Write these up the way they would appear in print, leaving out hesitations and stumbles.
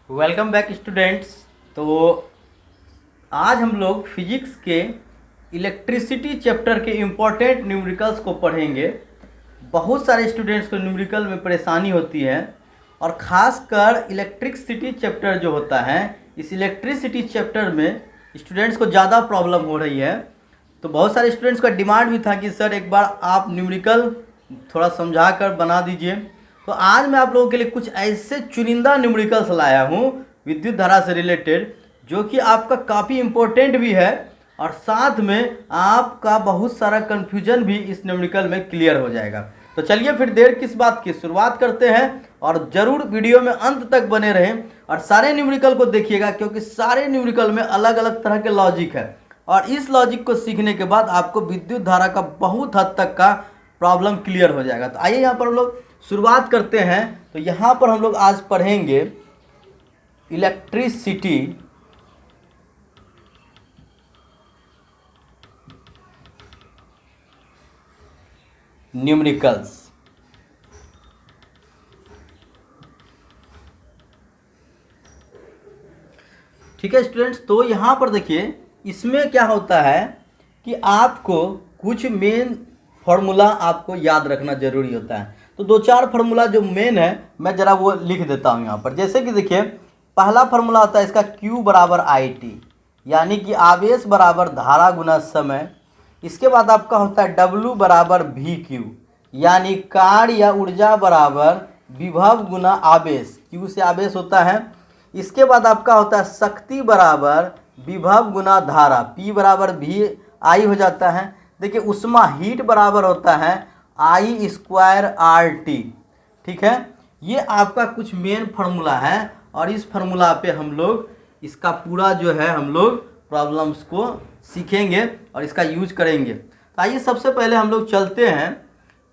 Welcome back students. तो आज हम लोग फिजिक्स के इलेक्ट्रिसिटी चैप्टर के इम्पोर्टेंट न्यूमेरिकल्स को पढ़ेंगे। बहुत सारे स्टूडेंट्स को न्यूमेरिकल में परेशानी होती है और ख़ासकर इलेक्ट्रिसिटी चैप्टर जो होता है, इस इलेक्ट्रिसिटी चैप्टर में स्टूडेंट्स को ज़्यादा प्रॉब्लम हो रही है। तो बहुत सारे स्टूडेंट्स का डिमांड भी था कि सर एक बार आप न्यूमेरिकल थोड़ा समझा कर बना दीजिए। तो आज मैं आप लोगों के लिए कुछ ऐसे चुनिंदा न्यूमेरिकल्स लाया हूँ विद्युत धारा से रिलेटेड, जो कि आपका काफ़ी इम्पोर्टेंट भी है और साथ में आपका बहुत सारा कन्फ्यूजन भी इस न्यूमेरिकल में क्लियर हो जाएगा। तो चलिए फिर देर किस बात की, शुरुआत करते हैं और ज़रूर वीडियो में अंत तक बने रहें और सारे न्यूमेरिकल को देखिएगा, क्योंकि सारे न्यूमेरिकल में अलग अलग तरह के लॉजिक है और इस लॉजिक को सीखने के बाद आपको विद्युत धारा का बहुत हद तक का प्रॉब्लम क्लियर हो जाएगा। तो आइए यहाँ पर हम लोग शुरुआत करते हैं। तो यहाँ पर हम लोग आज पढ़ेंगे इलेक्ट्रिसिटी न्यूमेरिकल्स। ठीक है स्टूडेंट्स, तो यहाँ पर देखिए इसमें क्या होता है कि आपको कुछ मेन फॉर्मूला आपको याद रखना जरूरी होता है। तो दो चार फार्मूला जो मेन है मैं ज़रा वो लिख देता हूँ यहाँ पर। जैसे कि देखिए पहला फार्मूला होता है इसका Q बराबर IT, यानी कि आवेश बराबर धारा गुना समय। इसके बाद आपका होता है W बराबर VQ, यानी कार्य या ऊर्जा बराबर विभव गुना आवेश। Q से आवेश होता है। इसके बाद आपका होता है शक्ति बराबर विभव गुना धारा, P बराबर VI हो जाता है। देखिए उष्मा हीट बराबर होता है I स्क्वायर RT। ठीक है, ये आपका कुछ मेन फार्मूला है और इस फार्मूला पे हम लोग इसका पूरा जो है हम लोग प्रॉब्लम्स को सीखेंगे और इसका यूज करेंगे। तो आइए सबसे पहले हम लोग चलते हैं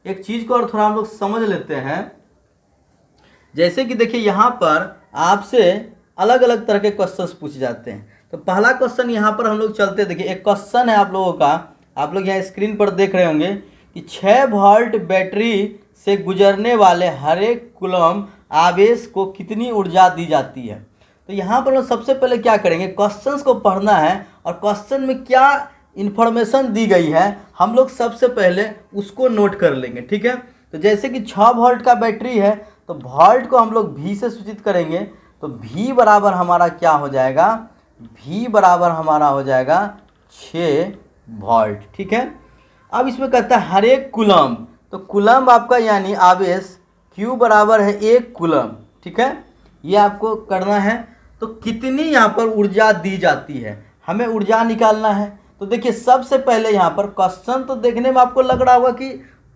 एक चीज़ को और थोड़ा हम लोग समझ लेते हैं। जैसे कि देखिए यहाँ पर आपसे अलग अलग तरह के क्वेश्चंस पूछे जाते हैं। तो पहला क्वेश्चन यहाँ पर हम लोग चलते, देखिए एक क्वेश्चन है आप लोगों का, आप लोग यहाँ स्क्रीन पर देख रहे होंगे कि 6 वोल्ट बैटरी से गुजरने वाले हर एक कूलम आवेश को कितनी ऊर्जा दी जाती है। तो यहाँ पर हम सबसे पहले क्या करेंगे, क्वेश्चंस को पढ़ना है और क्वेश्चन में क्या इन्फॉर्मेशन दी गई है हम लोग सबसे पहले उसको नोट कर लेंगे। ठीक है, तो जैसे कि 6 वोल्ट का बैटरी है तो वोल्ट को हम लोग V से सूचित करेंगे। तो V बराबर हमारा क्या हो जाएगा, V बराबर हमारा हो जाएगा 6 वोल्ट। ठीक है, अब इसमें कहता है हर एक कूलम, तो कूलम आपका यानी आवेश Q बराबर है 1 कूलम। ठीक है, ये आपको करना है। तो कितनी यहाँ पर ऊर्जा दी जाती है, हमें ऊर्जा निकालना है। तो देखिए सबसे पहले यहाँ पर क्वेश्चन तो देखने में आपको लग रहा होगा कि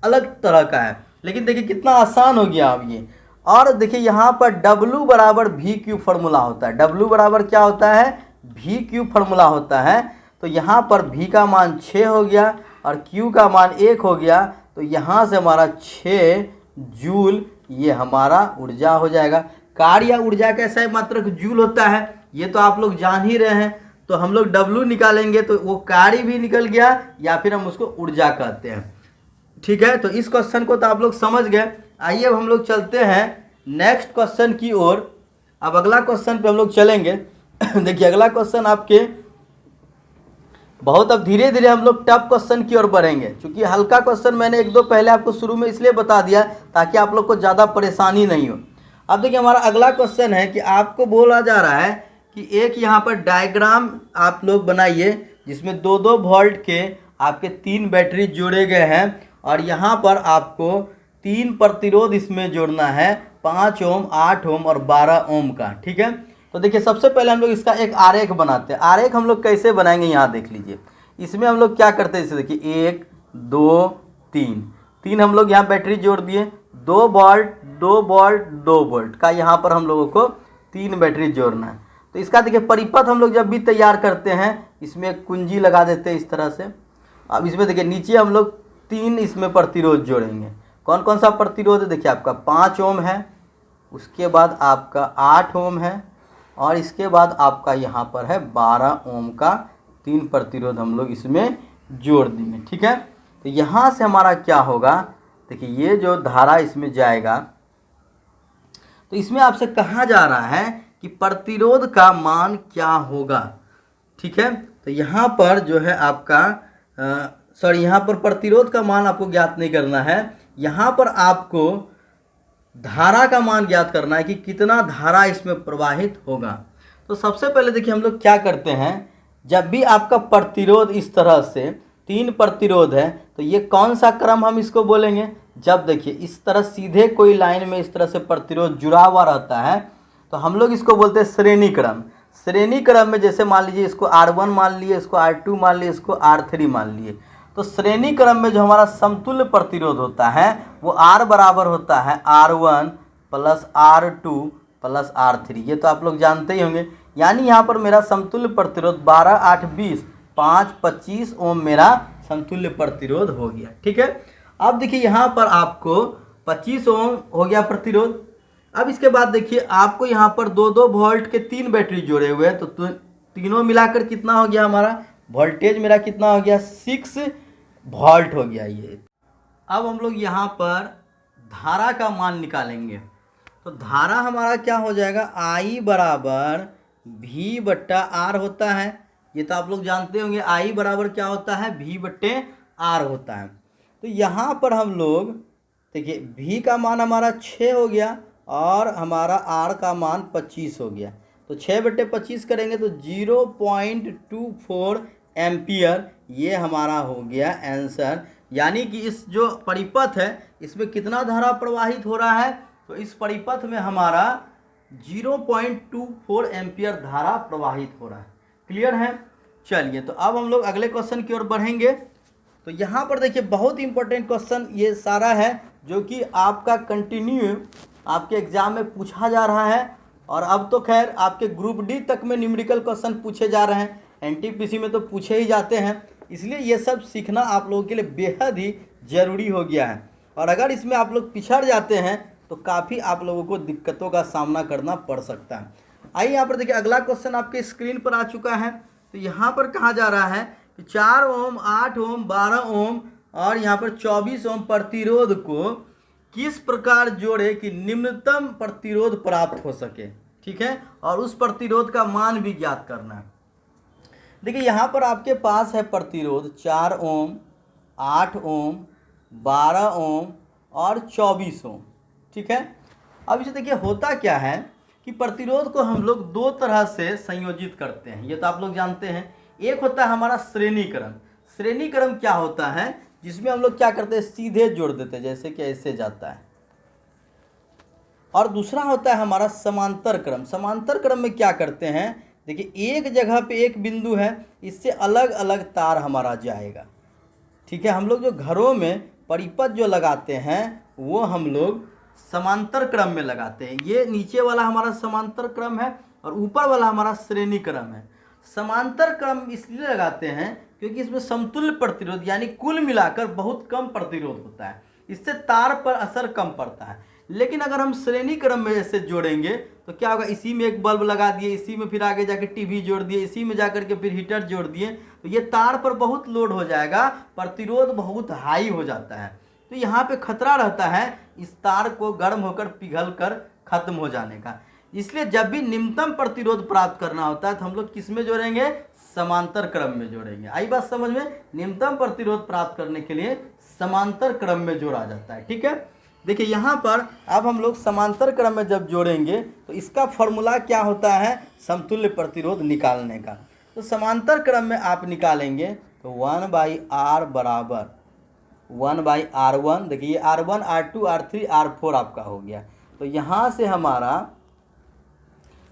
अलग तरह का है, लेकिन देखिए कितना आसान हो गया अब ये। और देखिए यहाँ पर W बराबर VQ फार्मूला होता है। W बराबर क्या होता है, VQ फार्मूला होता है। तो यहाँ पर V का मान 6 हो गया और Q का मान 1 हो गया। तो यहाँ से हमारा 6 जूल ये हमारा ऊर्जा हो जाएगा। कार्य या ऊर्जा कैसा है, मात्रक जूल होता है, ये तो आप लोग जान ही रहे हैं। तो हम लोग W निकालेंगे तो वो कार्य भी निकल गया या फिर हम उसको ऊर्जा कहते हैं। ठीक है, तो इस क्वेश्चन को तो आप लोग समझ गए। आइए अब हम लोग चलते हैं नेक्स्ट क्वेश्चन की ओर। अब अगला क्वेश्चन पे हम लोग चलेंगे। देखिए अगला क्वेश्चन आपके बहुत, अब धीरे धीरे हम लोग टफ क्वेश्चन की ओर बढ़ेंगे, क्योंकि हल्का क्वेश्चन मैंने एक दो पहले आपको शुरू में इसलिए बता दिया ताकि आप लोग को ज़्यादा परेशानी नहीं हो। अब देखिए हमारा अगला क्वेश्चन है कि आपको बोला जा रहा है कि एक यहाँ पर डायग्राम आप लोग बनाइए जिसमें 2-2 वोल्ट के आपके 3 बैटरी जोड़े गए हैं और यहाँ पर आपको 3 प्रतिरोध इसमें जोड़ना है, 5 ओम, 8 ओम और 12 ओम का। ठीक है, तो देखिए सबसे पहले हम लोग इसका एक आरेख बनाते हैं। आरेख हम लोग कैसे बनाएंगे, यहाँ देख लीजिए। इसमें हम लोग क्या करते हैं, इसे देखिए 1 2 3 हम लोग यहाँ बैटरी जोड़ दिए। 2 वोल्ट 2 वोल्ट 2 वोल्ट का यहाँ पर हम लोगों को 3 बैटरी जोड़ना है। तो इसका देखिए परिपथ हम लोग जब भी तैयार करते हैं इसमें एक कुंजी लगा देते हैं इस तरह से। अब इसमें देखिए नीचे हम लोग 3 इसमें प्रतिरोध जोड़ेंगे। कौन कौन सा प्रतिरोध है, देखिए आपका 5 ओम है, उसके बाद आपका 8 ओम है और इसके बाद आपका यहाँ पर है 12 ओम का 3 प्रतिरोध हम लोग इसमें जोड़ देंगे। ठीक है, तो यहाँ से हमारा क्या होगा, देखिए ये जो धारा इसमें जाएगा तो इसमें आपसे कहा जा रहा है कि प्रतिरोध का मान क्या होगा। ठीक है, तो यहाँ पर जो है आपका यहाँ पर प्रतिरोध का मान आपको ज्ञात नहीं करना है, यहाँ पर आपको धारा का मान ज्ञात करना है कि कितना धारा इसमें प्रवाहित होगा। तो सबसे पहले देखिए हम लोग क्या करते हैं, जब भी आपका प्रतिरोध इस तरह से 3 प्रतिरोध है तो ये कौन सा क्रम हम इसको बोलेंगे। जब देखिए इस तरह सीधे कोई लाइन में इस तरह से प्रतिरोध जुड़ा हुआ रहता है तो हम लोग इसको बोलते हैं श्रेणी क्रम। श्रेणी क्रम में जैसे मान लीजिए इसको R1 मान लिए, इसको R2 मान लिए, इसको R3 मान लिए, तो श्रेणी क्रम में जो हमारा समतुल्य प्रतिरोध होता है वो R बराबर होता है R1 plus R2 plus R3। ये तो आप लोग जानते ही होंगे। यानी यहाँ पर मेरा समतुल्य प्रतिरोध 12, 8, 20, 5, 25 ओम मेरा समतुल्य प्रतिरोध हो गया। ठीक है, अब देखिए यहाँ पर आपको 25 ओम हो गया प्रतिरोध। अब इसके बाद देखिए आपको यहाँ पर 2-2 वोल्ट के 3 बैटरी जोड़े हुए हैं, तो तीनों मिलाकर कितना हो गया हमारा वोल्टेज, मेरा कितना हो गया 6 वोल्ट हो गया ये। अब हम लोग यहाँ पर धारा का मान निकालेंगे, तो धारा हमारा क्या हो जाएगा, I बराबर V बट्टा R होता है। ये तो आप लोग जानते होंगे I बराबर क्या होता है, V बट्टे R होता है। तो यहाँ पर हम लोग देखिए V का मान हमारा 6 हो गया और हमारा R का मान 25 हो गया, तो 6/25 करेंगे तो 0.24 एम्पियर ये हमारा हो गया आंसर। यानी कि इस जो परिपथ है इसमें कितना धारा प्रवाहित हो रहा है, तो इस परिपथ में हमारा 0.24 एम्पियर धारा प्रवाहित हो रहा है। क्लियर है। चलिए तो अब हम लोग अगले क्वेश्चन की ओर बढ़ेंगे। तो यहाँ पर देखिए बहुत इंपॉर्टेंट क्वेश्चन ये सारा है जो कि आपका कंटिन्यू आपके एग्जाम में पूछा जा रहा है, और अब तो खैर आपके ग्रुप डी तक में न्यूमेरिकल क्वेश्चन पूछे जा रहे हैं, एनटीपीसी में तो पूछे ही जाते हैं, इसलिए ये सब सीखना आप लोगों के लिए बेहद ही ज़रूरी हो गया है। और अगर इसमें आप लोग पिछड़ जाते हैं तो काफ़ी आप लोगों को दिक्कतों का सामना करना पड़ सकता है। आइए यहाँ पर देखिए अगला क्वेश्चन आपके स्क्रीन पर आ चुका है। तो यहाँ पर कहा जा रहा है कि 4 ओम, 8 ओम, 12 ओम और यहाँ पर 24 ओम प्रतिरोध को किस प्रकार जोड़े कि निम्नतम प्रतिरोध प्राप्त हो सके। ठीक है, और उस प्रतिरोध का मान भी ज्ञात करना है। देखिए यहाँ पर आपके पास है प्रतिरोध 4 ओम, 8 ओम, 12 ओम और 24 ओम। ठीक है, अब इसे देखिए होता क्या है कि प्रतिरोध को हम लोग 2 तरह से संयोजित करते हैं, ये तो आप लोग जानते हैं। एक होता है हमारा श्रेणी क्रम। श्रेणी क्रम क्या होता है, जिसमें हम लोग क्या करते हैं, सीधे जोड़ देते हैं, जैसे कि ऐसे जाता है। और दूसरा होता है हमारा समांतर क्रम। समांतर क्रम में क्या करते हैं, देखिए एक जगह पे एक बिंदु है, इससे अलग अलग तार हमारा जाएगा। ठीक है, हम लोग जो घरों में परिपथ जो लगाते हैं वो हम लोग समांतर क्रम में लगाते हैं। ये नीचे वाला हमारा समांतर क्रम है और ऊपर वाला हमारा श्रेणी क्रम है। समांतर क्रम इसलिए लगाते हैं क्योंकि इसमें समतुल्य प्रतिरोध यानी कुल मिलाकर बहुत कम प्रतिरोध होता है, इससे तार पर असर कम पड़ता है। लेकिन अगर हम श्रेणी क्रम में जैसे जोड़ेंगे तो क्या होगा, इसी में एक बल्ब लगा दिए, इसी में फिर आगे जाके टीवी जोड़ दिए, इसी में जाकर के फिर हीटर जोड़ दिए, तो ये तार पर बहुत लोड हो जाएगा, प्रतिरोध बहुत हाई हो जाता है। तो यहाँ पे खतरा रहता है इस तार को गर्म होकर पिघल कर खत्म हो जाने का। इसलिए जब भी निम्नतम प्रतिरोध प्राप्त करना होता है तो हम लोग किस में जोड़ेंगे, समांतर क्रम में जोड़ेंगे। आई बात समझ में, निम्नतम प्रतिरोध प्राप्त करने के लिए समांतर क्रम में जोड़ा जाता है। ठीक है, देखिए यहाँ पर अब हम लोग समांतर क्रम में जब जोड़ेंगे तो इसका फॉर्मूला क्या होता है, समतुल्य प्रतिरोध निकालने का। तो समांतर क्रम में आप निकालेंगे तो 1/r बराबर 1/r1। देखिए ये R1, R2, R3, R4 आपका हो गया। तो यहाँ से हमारा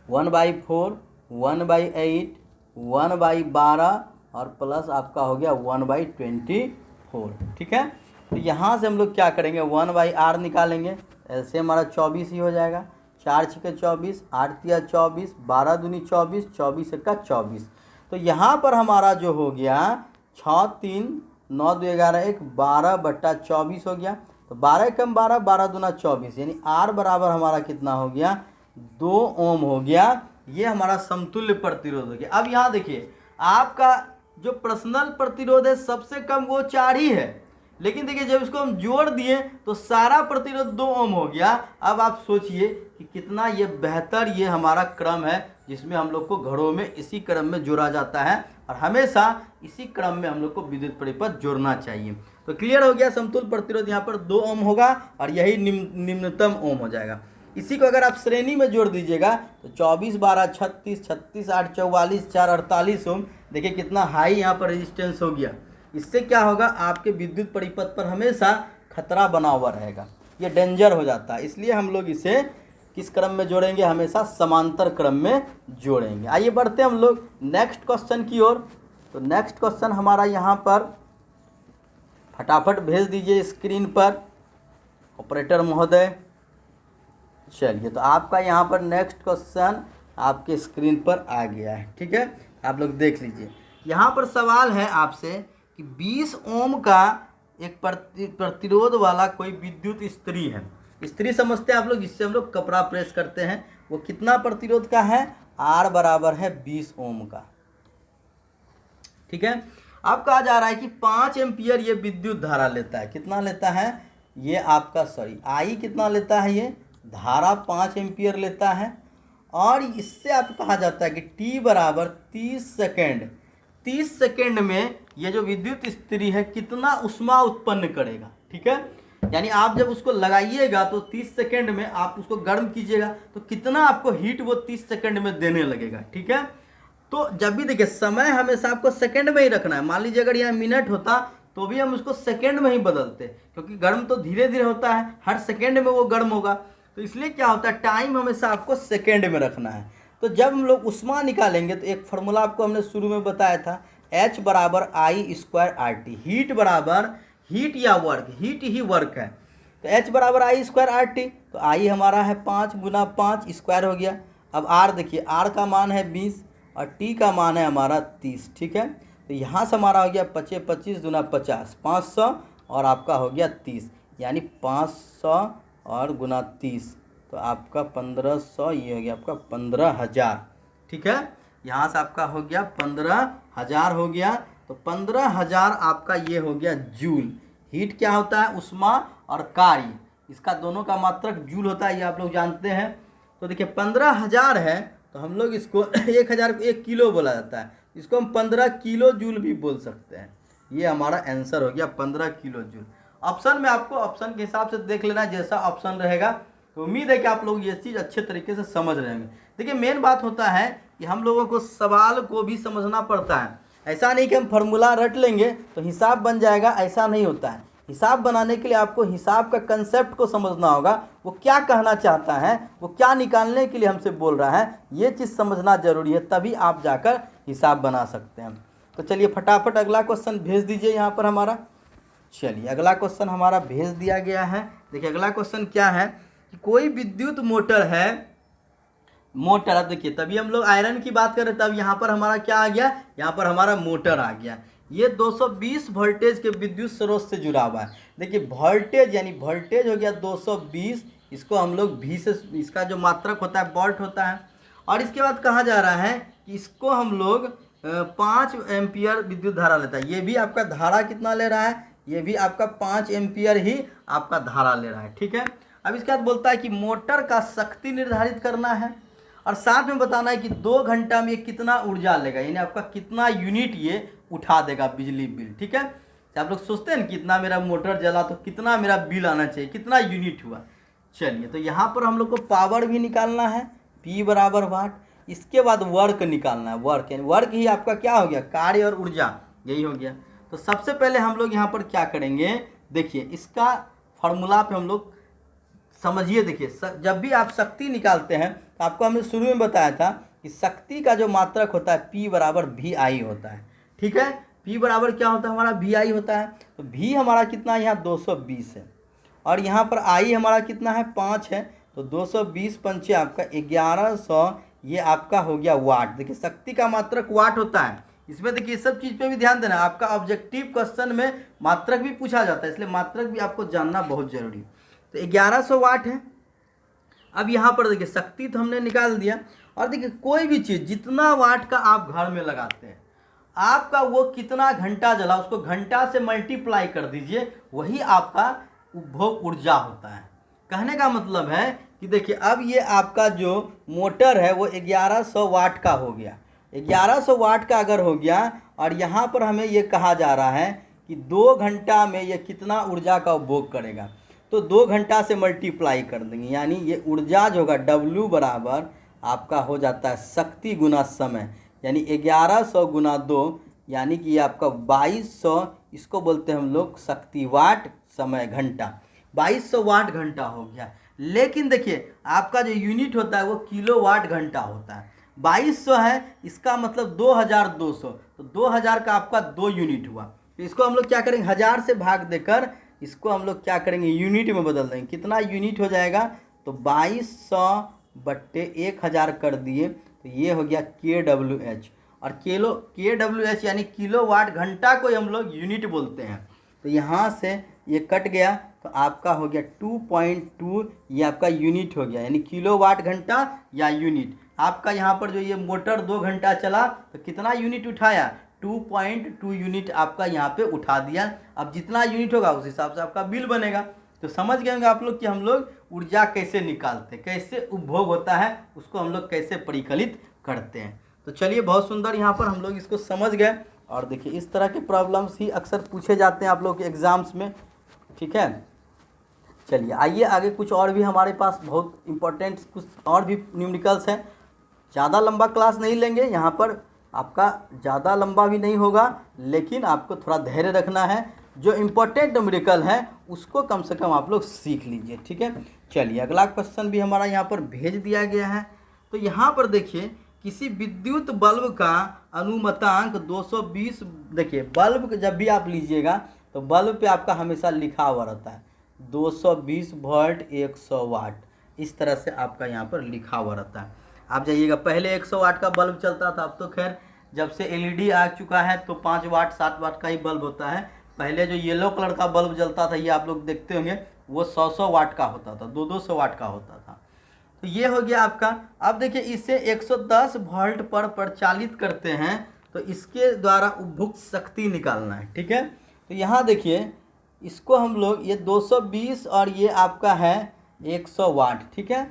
1/4, 1/8, 1/12 और प्लस आपका हो गया 1/24। ठीक है, तो यहाँ से हम लोग क्या करेंगे, 1/r निकालेंगे, ऐसे हमारा 24 ही हो जाएगा। 4 × 24, 8 × 24, 12 दूनी 24, 24 × 24। तो यहाँ पर हमारा जो हो गया 6, 3, 9, 2, 11, 1, 12/24 हो गया। तो 12 कम 12, 12 दूना 24, यानी R बराबर हमारा कितना हो गया, 2 ओम हो गया। ये हमारा समतुल्य प्रतिरोध हो गया। अब यहाँ देखिए आपका जो पर्सनल प्रतिरोध है सबसे कम वो 4 ही है, लेकिन देखिए जब इसको हम जोड़ दिए तो सारा प्रतिरोध 2 ओम हो गया। अब आप सोचिए कि कितना ये बेहतर ये हमारा क्रम है जिसमें हम लोग को घरों में इसी क्रम में जोड़ा जाता है और हमेशा इसी क्रम में हम लोग को विद्युत परिपथ जोड़ना चाहिए। तो क्लियर हो गया, समतुल्य प्रतिरोध यहाँ पर 2 ओम होगा और यही निम्नतम ओम हो जाएगा। इसी को अगर आप श्रेणी में जोड़ दीजिएगा तो 24 12 36 36 8 44 4 48 ओम। देखिए कितना हाई यहाँ पर रेजिस्टेंस हो गया। इससे क्या होगा, आपके विद्युत परिपथ पर हमेशा खतरा बना हुआ रहेगा, ये डेंजर हो जाता है। इसलिए हम लोग इसे किस क्रम में जोड़ेंगे, हमेशा समांतर क्रम में जोड़ेंगे। आइए बढ़ते हैं हम लोग नेक्स्ट क्वेश्चन की ओर। तो नेक्स्ट क्वेश्चन हमारा यहाँ पर फटाफट भेज दीजिए स्क्रीन पर ऑपरेटर महोदय। चलिए तो आपका यहाँ पर नेक्स्ट क्वेश्चन आपके स्क्रीन पर आ गया है, ठीक है, आप लोग देख लीजिए। यहाँ पर सवाल है आपसे कि 20 ओम का एक प्रतिरोध वाला कोई विद्युत इस्त्री है। इस्त्री समझते हैं आप लोग, जिससे हम लोग कपड़ा प्रेस करते हैं। वो कितना प्रतिरोध का है, आर बराबर है 20 ओम का, ठीक है। अब कहा जा रहा है कि 5 एम्पियर ये विद्युत धारा लेता है। कितना लेता है ये आपका, सॉरी आई कितना लेता है, ये धारा 5 एम्पियर लेता है। और इससे आप कहा जाता है कि टी बराबर 30 सेकेंड, 30 सेकेंड में ये जो विद्युत इस्त्री है कितना ऊष्मा उत्पन्न करेगा, ठीक है। यानी आप जब उसको लगाइएगा तो 30 सेकेंड में आप उसको गर्म कीजिएगा तो कितना आपको हीट वो 30 सेकेंड में देने लगेगा, ठीक है। तो जब भी देखिए समय हमेशा आपको सेकेंड में ही रखना है। मान लीजिए अगर यहाँ मिनट होता तो भी हम उसको सेकेंड में ही बदलते, क्योंकि गर्म तो धीरे धीरे होता है, हर सेकेंड में वो गर्म होगा। तो इसलिए क्या होता है, टाइम हमेशा आपको सेकेंड में रखना है। तो जब हम लोग ऊष्मा निकालेंगे तो एक फार्मूला आपको हमने शुरू में बताया था, H बराबर आई स्क्वायर आर टी। हीट बराबर हीट या वर्क, हीट ही वर्क है। तो H बराबर आई स्क्वायर आर टी। तो आई हमारा है 5 गुना 5 स्क्वायर हो गया। अब आर देखिए, आर का मान है 20 और टी का मान है हमारा 30, ठीक है। तो यहाँ से हमारा हो गया 25 25 गुना 50 500 और आपका हो गया 30, यानी 500 और गुना 30 तो आपका 1500, ये हो गया आपका 15,000, ठीक है। यहाँ से आपका हो गया 15,000 हो गया। तो 15,000 आपका ये हो गया जूल। हीट क्या होता है, ऊष्मा और कार्य, इसका दोनों का मात्रक जूल होता है, ये आप लोग जानते हैं। तो देखिए 15,000 है तो हम लोग इसको 1,000 को 1 किलो बोला जाता है, इसको हम 15 किलो जूल भी बोल सकते हैं। ये हमारा आंसर हो गया 15 किलो जूल। ऑप्शन में आपको ऑप्शन के हिसाब से देख लेना, जैसा ऑप्शन रहेगा। तो उम्मीद है कि आप लोग ये चीज़ अच्छे तरीके से समझ रहे होंगे। देखिए मेन बात होता है कि हम लोगों को सवाल को भी समझना पड़ता है। ऐसा नहीं कि हम फार्मूला रट लेंगे तो हिसाब बन जाएगा, ऐसा नहीं होता है। हिसाब बनाने के लिए आपको हिसाब का कंसेप्ट को समझना होगा, वो क्या कहना चाहता है, वो क्या निकालने के लिए हमसे बोल रहा है, ये चीज़ समझना जरूरी है, तभी आप जाकर हिसाब बना सकते हैं। तो चलिए फटाफट अगला क्वेश्चन भेज दीजिए यहाँ पर हमारा। चलिए अगला क्वेश्चन हमारा भेज दिया गया है। देखिए अगला क्वेश्चन क्या है कि कोई विद्युत मोटर है, मोटर, अब देखिए तभी हम लोग आयरन की बात करें तब यहाँ पर हमारा क्या आ गया, यहाँ पर हमारा मोटर आ गया। ये 220 वोल्टेज के विद्युत स्रोत से जुड़ा हुआ है। देखिए वोल्टेज यानी वोल्टेज हो गया 220, इसको हम लोग भी से, इसका जो मात्रक होता है वोल्ट होता है। और इसके बाद कहा जा रहा है कि इसको हम लोग 5 एम्पियर विद्युत धारा लेता है। ये भी आपका धारा कितना ले रहा है, ये भी आपका 5 एम्पियर ही आपका धारा ले रहा है, ठीक है। अब इसके बाद बोलता है कि मोटर का शक्ति निर्धारित करना है और साथ में बताना है कि 2 घंटा में ये कितना ऊर्जा लेगा, यानी आपका कितना यूनिट ये उठा देगा बिजली बिल, ठीक है। आप लोग सोचते हैं ना कितना मेरा मोटर जला तो कितना मेरा बिल आना चाहिए, कितना यूनिट हुआ। चलिए तो यहाँ पर हम लोग को पावर भी निकालना है, P बराबर वाट। इसके बाद वर्क निकालना है, वर्क यानी वर्क ही आपका क्या हो गया, कार्य और ऊर्जा, यही हो गया। तो सबसे पहले हम लोग यहाँ पर क्या करेंगे, देखिए इसका फॉर्मूला पे हम लोग समझिए। देखिए जब भी आप शक्ति निकालते हैं तो आपको हमने शुरू में बताया था कि शक्ति का जो मात्रक होता है P बराबर VI होता है, ठीक है। P बराबर क्या होता है हमारा, VI होता है। तो V हमारा कितना है यहाँ 220 है और यहाँ पर I हमारा कितना है 5 है। तो 220 पंचे आपका 1100, ये आपका हो गया वाट। देखिए शक्ति का मात्रक वाट होता है। इसमें देखिए सब चीज़ पे भी ध्यान देना, आपका ऑब्जेक्टिव क्वेश्चन में मात्रक भी पूछा जाता है, इसलिए मात्रक भी आपको जानना बहुत जरूरी है। तो 1100 वाट है। अब यहाँ पर देखिए शक्ति तो हमने निकाल दिया। और देखिए कोई भी चीज़ जितना वाट का आप घर में लगाते हैं, आपका वो कितना घंटा जला उसको घंटा से मल्टीप्लाई कर दीजिए, वही आपका उपभोग ऊर्जा होता है। कहने का मतलब है कि देखिए अब ये आपका जो मोटर है वो 1100 वाट का हो गया। 1100 वाट का अगर हो गया और यहाँ पर हमें ये कहा जा रहा है कि 2 घंटा में ये कितना ऊर्जा का उपभोग करेगा, तो 2 घंटा से मल्टीप्लाई कर देंगे, यानी ये ऊर्जा जो होगा W बराबर आपका हो जाता है शक्ति गुना समय, यानी 1100 गुना 2, यानी कि ये आपका 2200, इसको बोलते हैं हम लोग शक्ति वाट समय घंटा, 2200 वाट घंटा हो गया। लेकिन देखिए आपका जो यूनिट होता है वो किलोवाट घंटा होता है। 2200 है, इसका मतलब 2200, तो 2000 का आपका 2 यूनिट हुआ। तो इसको हम लोग क्या करेंगे, 1000 से भाग देकर इसको हम लोग क्या करेंगे, यूनिट में बदल देंगे। कितना यूनिट हो जाएगा, तो 2200 बट्टे 1000 कर दिए, तो ये हो गया KWH। और KWH यानी किलोवाट घंटा को हम लोग यूनिट बोलते हैं। तो यहाँ से ये कट गया, तो आपका हो गया 2.2, ये आपका यूनिट हो गया, यानी किलोवाट घंटा या यूनिट। आपका यहाँ पर जो ये मोटर 2 घंटा चला तो कितना यूनिट उठाया, 2.2 यूनिट आपका यहाँ पे उठा दिया। अब जितना यूनिट होगा उस हिसाब से आपका बिल बनेगा। तो समझ गए होंगे आप लोग कि हम लोग ऊर्जा कैसे निकालते हैं, कैसे उपभोग होता है, उसको हम लोग कैसे परिकलित करते हैं। तो चलिए बहुत सुंदर, यहाँ पर हम लोग इसको समझ गए। और देखिए इस तरह के प्रॉब्लम्स ही अक्सर पूछे जाते हैं आप लोग के एग्ज़ाम्स में, ठीक है। चलिए आइए आगे, कुछ और भी हमारे पास बहुत इंपॉर्टेंट कुछ और भी न्यूमेरिकल्स हैं। ज़्यादा लंबा क्लास नहीं लेंगे, यहाँ पर आपका ज़्यादा लंबा भी नहीं होगा, लेकिन आपको थोड़ा धैर्य रखना है। जो इम्पोर्टेंट न्यूमेरिकल है उसको कम से कम आप लोग सीख लीजिए, ठीक है। चलिए अगला क्वेश्चन भी हमारा यहाँ पर भेज दिया गया है। तो यहाँ पर देखिए, किसी विद्युत बल्ब का अनुमतांक 220, देखिए बल्ब जब भी आप लीजिएगा तो बल्ब पे आपका हमेशा लिखा हुआ रहता है 220 वोल्ट 100 वाट, इस तरह से आपका यहाँ पर लिखा हुआ रहता है। आप जाइएगा, पहले 100 वाट का बल्ब चलता था, अब तो खैर जब से LED आ चुका है तो 5 वाट 7 वाट का ही बल्ब होता है। पहले जो येलो कलर का बल्ब जलता था, ये आप लोग देखते होंगे, वो 100 वाट का होता था, 200 वाट का होता था। तो ये हो गया आपका। अब देखिए इसे 110 वोल्ट पर प्रचालित करते हैं, तो इसके द्वारा उपभोग शक्ति निकालना है, ठीक है। तो यहाँ देखिए इसको हम लोग, ये 220 और ये आपका है 100 वाट, ठीक है।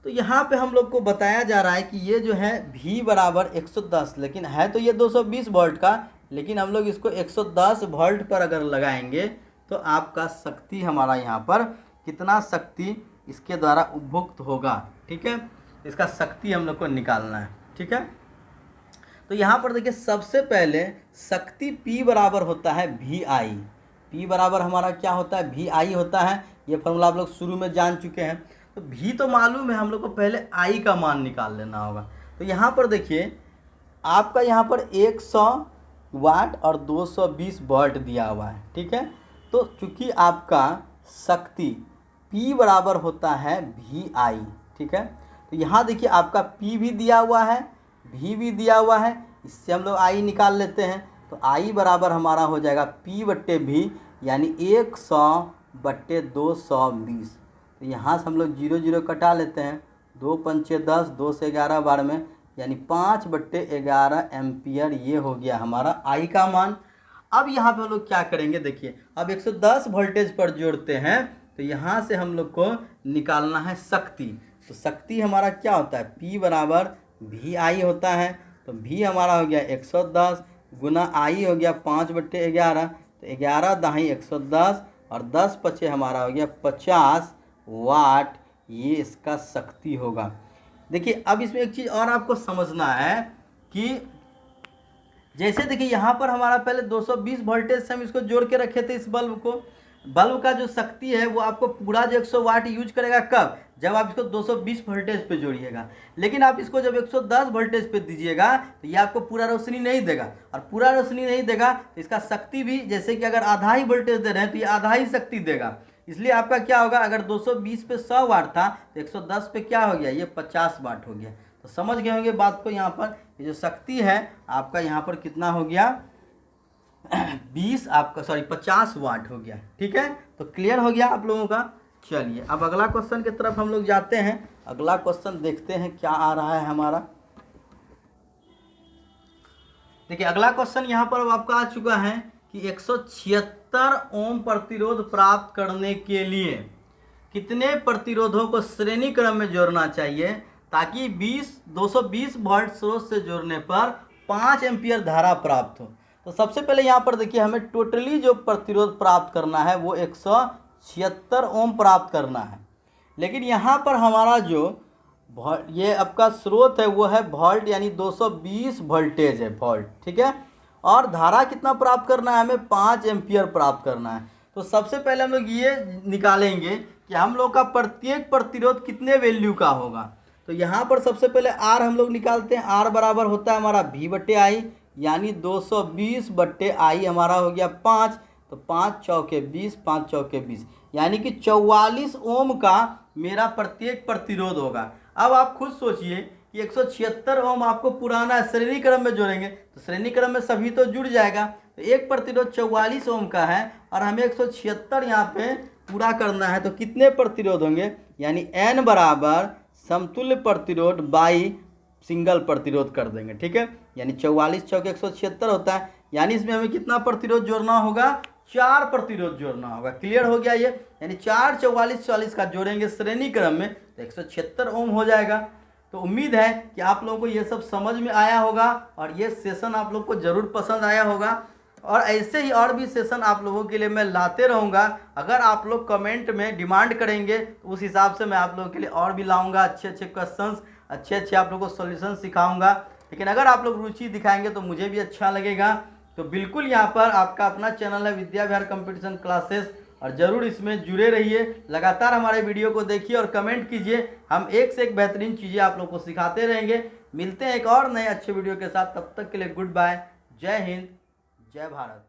तो यहाँ पे हम लोग को बताया जा रहा है कि ये जो है V बराबर 110, लेकिन है तो ये 220 वोल्ट का, लेकिन हम लोग इसको 110 वोल्ट पर अगर लगाएंगे तो आपका शक्ति हमारा यहाँ पर कितना शक्ति इसके द्वारा उपभोग होगा, ठीक है। इसका शक्ति हम लोग को निकालना है, ठीक है। तो यहाँ पर देखिए सबसे पहले शक्ति P बराबर होता है VI। P बराबर हमारा क्या होता है, VI होता है। ये फॉर्मूला आप लोग शुरू में जान चुके हैं। तो V तो मालूम है, हम लोग को पहले I का मान निकाल लेना होगा। तो यहाँ पर देखिए आपका यहाँ पर 100 वाट और 220 वोल्ट दिया हुआ है, ठीक है। तो चूँकि आपका शक्ति P बराबर होता है VI, ठीक है। तो यहाँ देखिए आपका P भी दिया हुआ है, V भी दिया हुआ है, इससे हम लोग I निकाल लेते हैं। तो I बराबर हमारा हो जाएगा P बट्टे V, यानी 100 बट्टे 220। तो यहाँ से हम लोग 0 0 कटा लेते हैं, 2 पंचे 10, 2 से 11 बार में, यानी 5 बट्टे 11 एम्पियर, ये हो गया हमारा I का मान। अब यहाँ पे हम लोग क्या करेंगे, देखिए अब 110 वोल्टेज पर जोड़ते हैं, तो यहाँ से हम लोग को निकालना है शक्ति। तो शक्ति हमारा क्या होता है, P बराबर VI होता है। तो V हमारा हो गया 110 गुना I हो गया 5 बट्टे 11, तो 11 दाही 110 और 10 पचे हमारा हो गया 50 वाट, ये इसका शक्ति होगा। देखिए अब इसमें एक चीज़ और आपको समझना है कि जैसे देखिए यहाँ पर हमारा पहले 220 वोल्टेज से हम इसको जोड़ के रखे थे, इस बल्ब को। बल्ब का जो शक्ति है वो आपको पूरा जो 100 वाट यूज करेगा कब, जब आप इसको 220 वोल्टेज पे जोड़िएगा। लेकिन आप इसको जब 110 वोल्टेज पे दीजिएगा तो ये आपको पूरा रोशनी नहीं देगा, और पूरा रोशनी नहीं देगा तो इसका शक्ति भी, जैसे कि अगर आधा ही वोल्टेज दे रहे हैं तो ये आधा ही शक्ति देगा। इसलिए आपका क्या होगा, अगर 220 पे 100 वाट था तो 110 पे क्या हो गया, ये 50 वाट हो गया। तो समझ गए होंगे बात को। यहाँ पर ये जो शक्ति है आपका यहाँ पर कितना हो गया, 50 वाट हो गया, ठीक है। तो क्लियर हो गया आप लोगों का। चलिए अब अगला क्वेश्चन की तरफ हम लोग जाते हैं। अगला क्वेश्चन देखते हैं क्या आ रहा है हमारा। देखिए अगला क्वेश्चन यहाँ पर अब आपका आ चुका है कि 176 ओम प्रतिरोध प्राप्त करने के लिए कितने प्रतिरोधों को श्रेणी क्रम में जोड़ना चाहिए ताकि 220 वोल्ट स्रोत से जोड़ने पर 5 एम्पियर धारा प्राप्त हो। तो सबसे पहले यहाँ पर देखिए हमें टोटली जो प्रतिरोध प्राप्त करना है वो 176 ओम प्राप्त करना है, लेकिन यहाँ पर हमारा जो ये आपका स्रोत है वो है वोल्ट यानी 220 वोल्टेज है वोल्ट, ठीक है। और धारा कितना प्राप्त करना है, हमें 5 एम्पियर प्राप्त करना है। तो सबसे पहले हम लोग ये निकालेंगे कि हम लोग का प्रत्येक प्रतिरोध कितने वैल्यू का होगा। तो यहाँ पर सबसे पहले आर हम लोग निकालते हैं। आर बराबर होता है हमारा V बटे आई, यानी 220 बटे आई हमारा हो गया 5, तो 5 चौके 20, 5 चौके 20, यानी कि 44 ओम का मेरा प्रत्येक प्रतिरोध होगा। अब आप खुद सोचिए कि 176 ओम आपको पुराना श्रेणी क्रम में जोड़ेंगे तो श्रेणी क्रम में सभी तो जुड़ जाएगा। तो एक प्रतिरोध 44 ओम का है और हमें 176 यहाँ पे पूरा करना है, तो कितने प्रतिरोध होंगे, यानी N बराबर समतुल्य प्रतिरोध बाई सिंगल प्रतिरोध कर देंगे, ठीक है। यानी 44 चौके 176 होता है, यानी इसमें हमें कितना प्रतिरोध जोड़ना होगा, 4 प्रतिरोध जोड़ना होगा। क्लियर हो गया ये, यानी 4 44 40 का जोड़ेंगे श्रेणी क्रम में तो 176 ओम हो जाएगा। तो उम्मीद है कि आप लोगों को ये सब समझ में आया होगा और ये सेशन आप लोग को ज़रूर पसंद आया होगा, और ऐसे ही और भी सेशन आप लोगों के लिए मैं लाते रहूँगा। अगर आप लोग कमेंट में डिमांड करेंगे तो उस हिसाब से मैं आप लोगों के लिए और भी लाऊंगा, अच्छे अच्छे क्वेश्चंस, अच्छे अच्छे आप लोगों को सॉल्यूशन सिखाऊंगा। लेकिन अगर आप लोग रुचि दिखाएंगे तो मुझे भी अच्छा लगेगा। तो बिल्कुल यहाँ पर आपका अपना चैनल है विद्या विहार कंपटीशन क्लासेस, और ज़रूर इसमें जुड़े रहिए, लगातार हमारे वीडियो को देखिए और कमेंट कीजिए। हम एक से एक बेहतरीन चीज़ें आप लोग को सिखाते रहेंगे। मिलते हैं एक और नए अच्छे वीडियो के साथ, तब तक के लिए गुड बाय, जय हिंद, जय भारत।